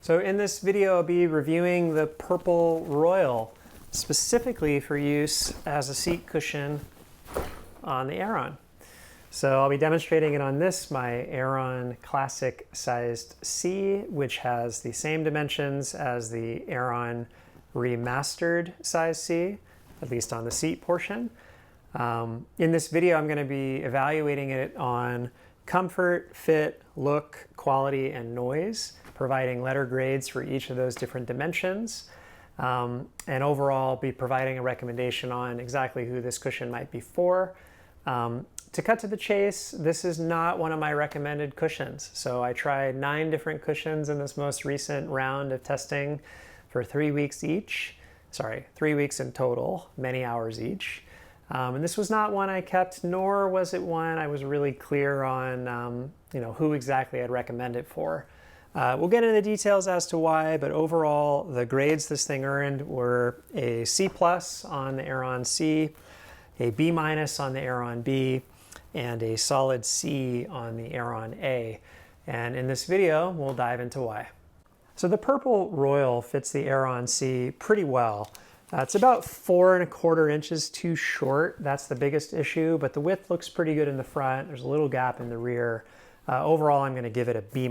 So in this video, I'll be reviewing the Purple Royal, specifically for use as a seat cushion on the Aeron. So I'll be demonstrating it on this, my Aeron Classic sized C, which has the same dimensions as the Aeron Remastered size C, at least on the seat portion. In this video, I'm going to be evaluating it on comfort, fit, look, quality, and noise, providing letter grades for each of those different dimensions. And overall, be providing a recommendation on exactly who this cushion might be for. To cut to the chase, this is not one of my recommended cushions. So I tried 9 different cushions in this most recent round of testing for 3 weeks each. Sorry, 3 weeks in total, many hours each. And this was not one I kept, nor was it one I was really clear on who exactly I'd recommend it for. We'll get into the details as to why, but overall, the grades this thing earned were a C+ on the Aeron C, a B- on the Aeron B, and a solid C on the Aeron A. And in this video, we'll dive into why. So the Purple Royal fits the Aeron C pretty well. It's about 4¼ inches too short. That's the biggest issue, but the width looks pretty good in the front. There's a little gap in the rear. Overall, I'm going to give it a B-.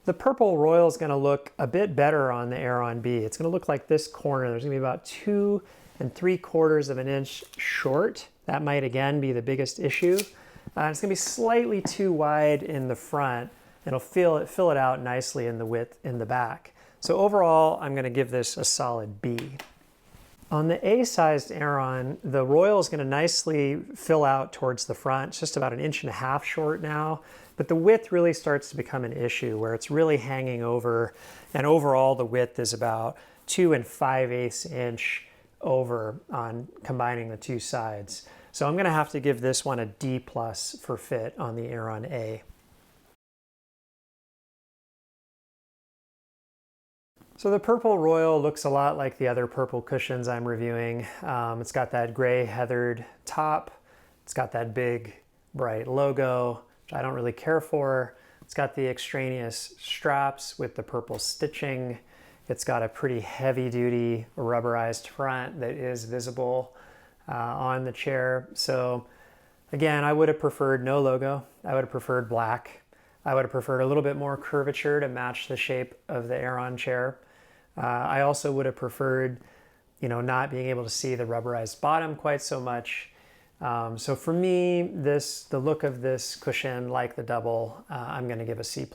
The Purple Royal is going to look a bit better on the Aeron B. It's going to look like this corner. There's going to be about 2 3/4 inches short. That might again be the biggest issue. It's going to be slightly too wide in the front. It'll fill it out nicely in the width in the back. So overall, I'm going to give this a solid B. On the A-sized Aeron, the Royal is going to nicely fill out towards the front. It's just about 1.5 inches short now, but the width really starts to become an issue where it's really hanging over, and overall the width is about 2 5/8 inch over on combining the two sides. So I'm going to have to give this one a D+ for fit on the Aeron A. So the Purple Royal looks a lot like the other purple cushions I'm reviewing. It's got that gray heathered top. It's got that big bright logo, which I don't really care for. It's got the extraneous straps with the purple stitching. It's got a pretty heavy duty rubberized front that is visible on the chair. So again, I would have preferred no logo. I would have preferred black. I would have preferred a little bit more curvature to match the shape of the Aeron chair. I also would have preferred, not being able to see the rubberized bottom quite so much. So for me, the look of this cushion, like the double, I'm going to give a C+.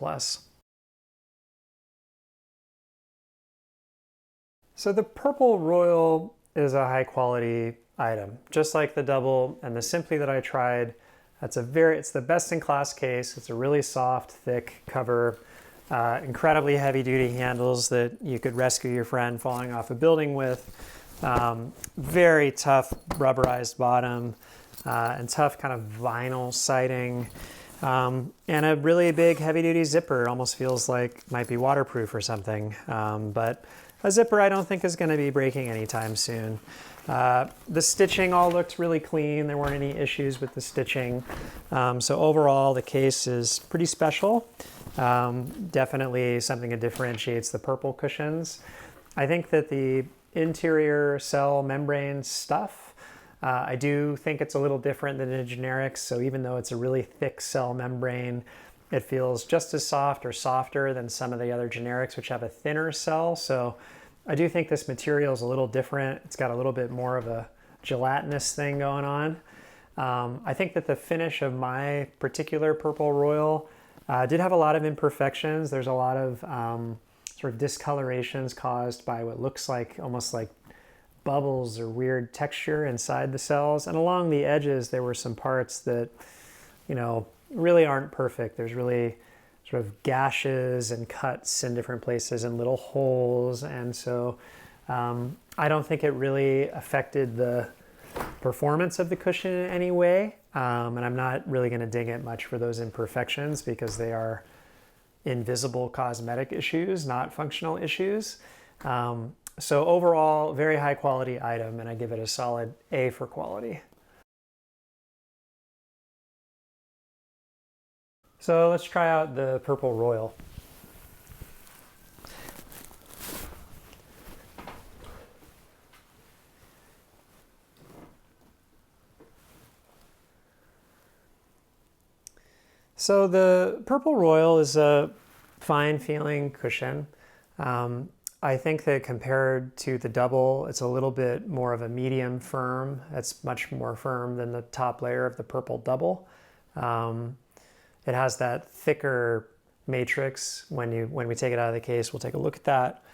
So the Purple Royal is a high quality item, just like the double and the Simply that I tried. It's the best in class case. It's a really soft, thick cover. Incredibly heavy-duty handles that you could rescue your friend falling off a building with. Very tough rubberized bottom and tough kind of vinyl siding. And a really big heavy-duty zipper. It almost feels like it might be waterproof or something. But a zipper I don't think is going to be breaking anytime soon. The stitching all looked really clean. There weren't any issues with the stitching. So overall, the case is pretty special. Definitely something that differentiates the purple cushions. I think that the interior cell membrane stuff, I do think it's a little different than the generics. So even though it's a really thick cell membrane, it feels just as soft or softer than some of the other generics, which have a thinner cell. So I do think this material is a little different. It's got a little bit more of a gelatinous thing going on. I think that the finish of my particular Purple Royal did have a lot of imperfections. There's a lot of sort of discolorations caused by what looks like almost like bubbles or weird texture inside the cells. And along the edges, there were some parts that, really aren't perfect. There's really sort of gashes and cuts in different places and little holes. And so I don't think it really affected the performance of the cushion in any way. And I'm not really going to ding it much for those imperfections because they are invisible cosmetic issues, not functional issues. So overall, very high quality item, and I give it a solid A for quality. So let's try out the Purple Royal. So the Purple Royal is a fine feeling cushion. I think that compared to the double, it's a little bit more of a medium firm. It's much more firm than the top layer of the Purple Double. It has that thicker matrix. When we take it out of the case, we'll take a look at that.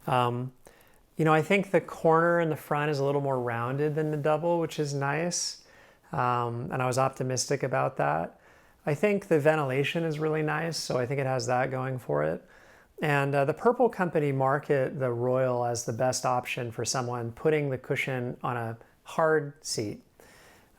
I think the corner in the front is a little more rounded than the double, which is nice. And I was optimistic about that. I think the ventilation is really nice, so I think it has that going for it. And the Purple company market the Royal as the best option for someone putting the cushion on a hard seat.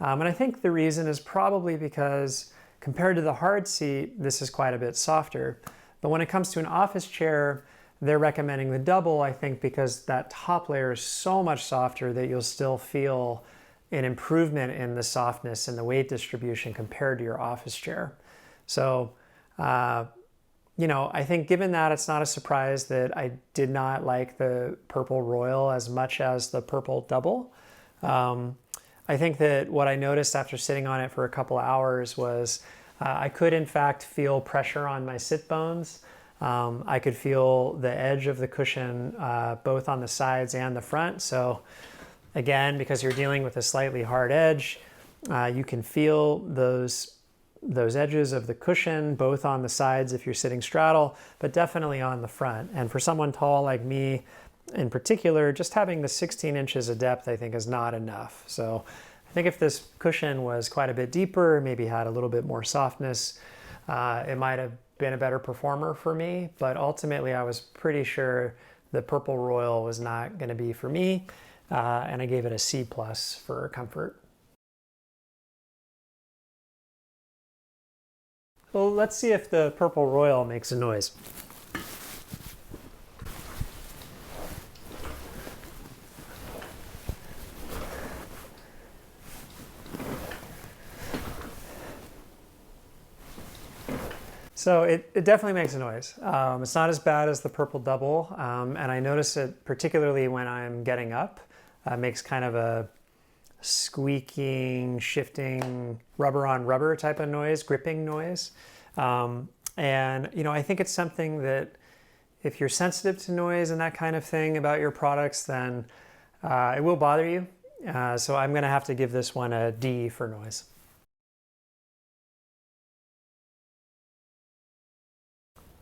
And I think the reason is probably because compared to the hard seat, this is quite a bit softer. But when it comes to an office chair, they're recommending the double, I think, because that top layer is so much softer that you'll still feel an improvement in the softness and the weight distribution compared to your office chair. So, I think given that, it's not a surprise that I did not like the Purple Royal as much as the Purple Double. I think that what I noticed after sitting on it for a couple hours was I could in fact feel pressure on my sit bones. I could feel the edge of the cushion both on the sides and the front. So again, because you're dealing with a slightly hard edge, you can feel those edges of the cushion both on the sides if you're sitting straddle, but definitely on the front. And for someone tall like me in particular, just having the 16 inches of depth I think is not enough. So I think if this cushion was quite a bit deeper, maybe had a little bit more softness, it might have been a better performer for me. But ultimately I was pretty sure the Purple Royal was not going to be for me, and I gave it a C+ for comfort. Well, let's see if the Purple Royal makes a noise. So it definitely makes a noise. It's not as bad as the Purple Double, and I notice it particularly when I'm getting up. It makes kind of a squeaking, shifting, rubber on rubber type of noise, gripping noise. And I think it's something that if you're sensitive to noise and that kind of thing about your products, then it will bother you. So I'm going to have to give this one a D for noise.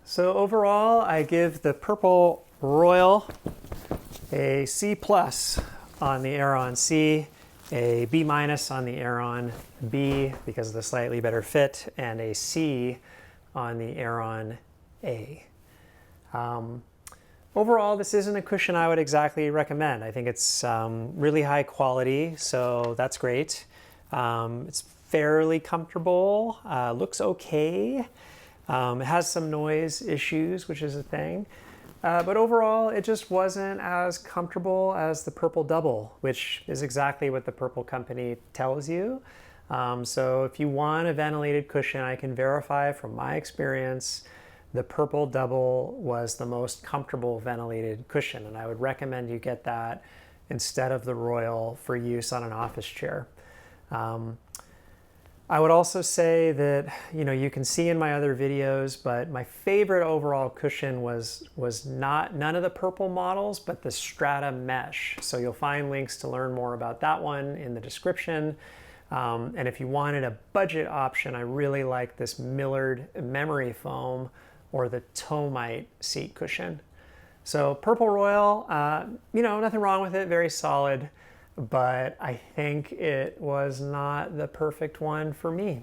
So overall, I give the Purple Royal a C+ on the Aeron C, a B- on the Aeron B because of the slightly better fit, and a C on the Aeron A. Overall, this isn't a cushion I would exactly recommend. I think it's really high quality, so that's great. It's fairly comfortable, looks okay. It has some noise issues, which is a thing. But overall, it just wasn't as comfortable as the Purple Double, which is exactly what the Purple company tells you. So if you want a ventilated cushion, I can verify from my experience, the Purple Double was the most comfortable ventilated cushion, and I would recommend you get that instead of the Royal for use on an office chair. I would also say that, you can see in my other videos, but my favorite overall cushion was none of the Purple models, but the Strata Mesh. So you'll find links to learn more about that one in the description. And if you wanted a budget option, I really like this Millard memory foam or the Tomite seat cushion. So Purple Royal, nothing wrong with it, very solid. But I think it was not the perfect one for me.